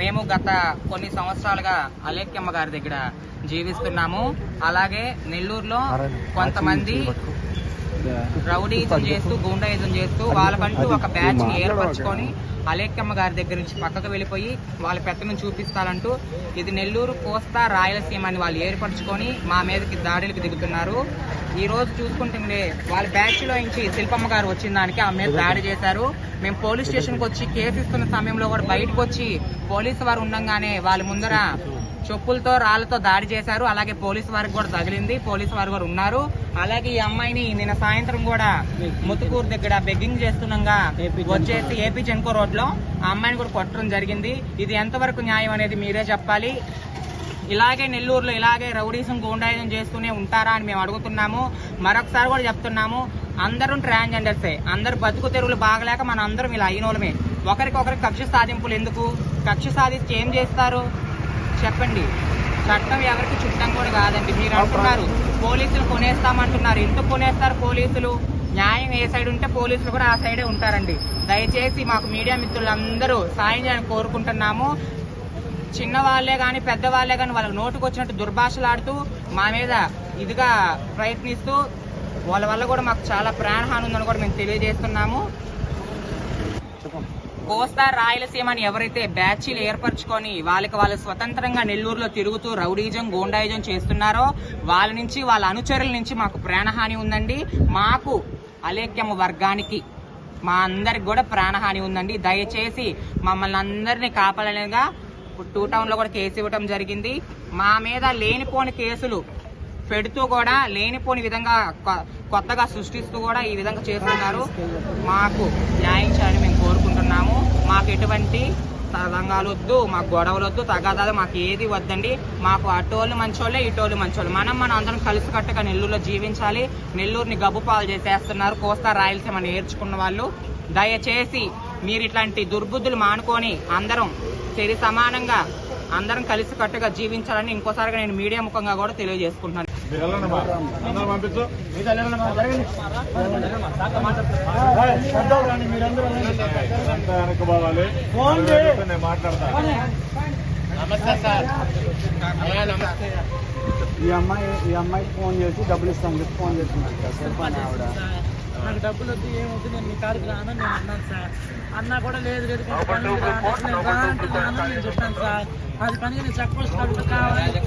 మేము గత కొన్ని సంవత్సరాలుగా అలేఖ్యమ్మ గారి దగ్గర జీవిస్తున్నాము. అలాగే నెల్లూరులో కొంతమంది రౌడీజం చేస్తూ గూండాయిజం చేస్తూ వాళ్ళకంటూ ఒక బ్యాచ్ ని ఏర్పరచుకొని అలేఖ్యమ్మ గారి దగ్గర నుంచి పక్కకు వెళ్ళిపోయి వాళ్ళ పెత్తనం చూపిస్తారంటూ ఇది నెల్లూరు కోస్తా రాయలసీమ అని వాళ్ళు ఏర్పరచుకొని మా మీదకి దాడులకు దిగుతున్నారు. ఈ రోజు చూసుకుంటుండే వాళ్ళ బ్యాచ్ లో నుంచి శిల్పమ్మ గారు వచ్చిన దానికి ఆమె మీద దాడి చేశారు. మేము పోలీస్ స్టేషన్ కి వచ్చి కేసు ఇస్తున్న సమయంలో కూడా బయటకు వచ్చి పోలీసు వారు ఉండగానే వాళ్ళ ముందర చెప్పులతో రాళ్లతో దాడి చేశారు. అలాగే పోలీసు వారికి కూడా తగిలింది. పోలీసు వారు కూడా ఉన్నారు. అలాగే ఈ అమ్మాయిని నిన్న సాయంత్రం కూడా ముతుకూరు దగ్గర బెగ్గింగ్ చేస్తుండగా వచ్చేసి ఏపీ జెన్కో రోడ్ లో ఆ అమ్మాయిని కూడా కొట్టడం జరిగింది. ఇది ఎంతవరకు న్యాయం అనేది మీరే చెప్పాలి. ఇలాగే నెల్లూరులో ఇలాగే రౌడీసం గూండాయిజం చేస్తూనే ఉంటారా అని మేము అడుగుతున్నాము. మరొకసారి కూడా చెప్తున్నాము, అందరం ట్రాన్స్జెండర్సే. అందరు బతుకు తెరువులు బాగలేక మనం అందరం ఇలా అయినోళ్ళమే. ఒకరికొకరికి కక్ష సాధింపులు ఎందుకు? కక్ష సాధించి ఏం చేస్తారు చెప్పండి? చట్టం ఎవరికి చుట్టం కూడా కాదండి. మీరు అంటున్నారు పోలీసులు కొనేస్తామంటున్నారు. ఎందుకు కొనేస్తారు పోలీసులు? న్యాయం ఏ సైడ్ ఉంటే పోలీసులు కూడా ఆ సైడే ఉంటారండి. దయచేసి మాకు మీడియా మిత్రులందరూ సాయం చేయాలని కోరుకుంటున్నాము. చిన్నవాళ్లే కానీ పెద్దవాళ్లే కానీ వాళ్ళకి నోటుకు వచ్చినట్టు దుర్భాషలాడుతూ మా మీద ఇదిగా ప్రయత్నిస్తూ వాళ్ళ వల్ల కూడా మాకు చాలా ప్రాణహాని ఉందని కూడా మేము తెలియజేస్తున్నాము. కోస్తా రాయలసీమ అని ఎవరైతే బ్యాచీలు ఏర్పరచుకొని వాళ్ళు స్వతంత్రంగా నెల్లూరులో తిరుగుతూ రౌడీజం గూండాయిజం చేస్తున్నారో వాళ్ళ నుంచి వాళ్ళ అనుచరుల నుంచి మాకు ప్రాణహాని ఉందండి. మాకు అలేఖ్యమ్మ వర్గానికి మా అందరికి కూడా ప్రాణహాని ఉందండి. దయచేసి మమ్మల్ని అందరినీ కాపాడలేగా 2 టౌన్ లో కూడా కేసు ఇవ్వడం జరిగింది. మా మీద లేనిపోని కేసులు పెడుతూ కూడా లేనిపోని విధంగా కొత్తగా సృష్టిస్తూ కూడా ఈ విధంగా చేస్తున్నారు. మాకు న్యాయం చేయాలని మేము కోరుకుంటున్నాము. మాకు ఎటువంటి తలంగాలు వద్దు, మాకు గొడవలు వద్దు, తగాదాలు మాకు ఏది వద్దండి. మాకు అటోళ్ళు మంచోళ్ళే, ఇటోళ్ళు మంచోళ్ళు. మనం అందరం కలిసికట్టుగా నెల్లూరులో జీవించాలి. నెల్లూరుని గబ్బుపాలు చేసేస్తున్నారు కోస్తా రాయలసీమ నేర్చుకున్న వాళ్ళు. దయచేసి మీరు ఇట్లాంటి దుర్బుద్ధులు మానుకొని అందరం సరి సమానంగా అందరం కలిసి కట్టుగా జీవించాలని ఇంకోసారిగా నేను మీడియా ముఖంగా కూడా తెలియజేసుకుంటున్నాను. ఈ అమ్మాయికి ఫోన్ చేసి డబ్బులు ఇస్తాను చెప్పి ఫోన్ చేస్తున్నాను. ఆవిడ నాకు డబ్బులు వద్దు, ఏమవుతుంది, నేను మీ కాడికి రాను నేను అన్నాను సార్. అన్నా కూడా లేదు నేను చెప్పాను సార్. అది పనిగా నేను చెప్పవచ్చు కావాలి.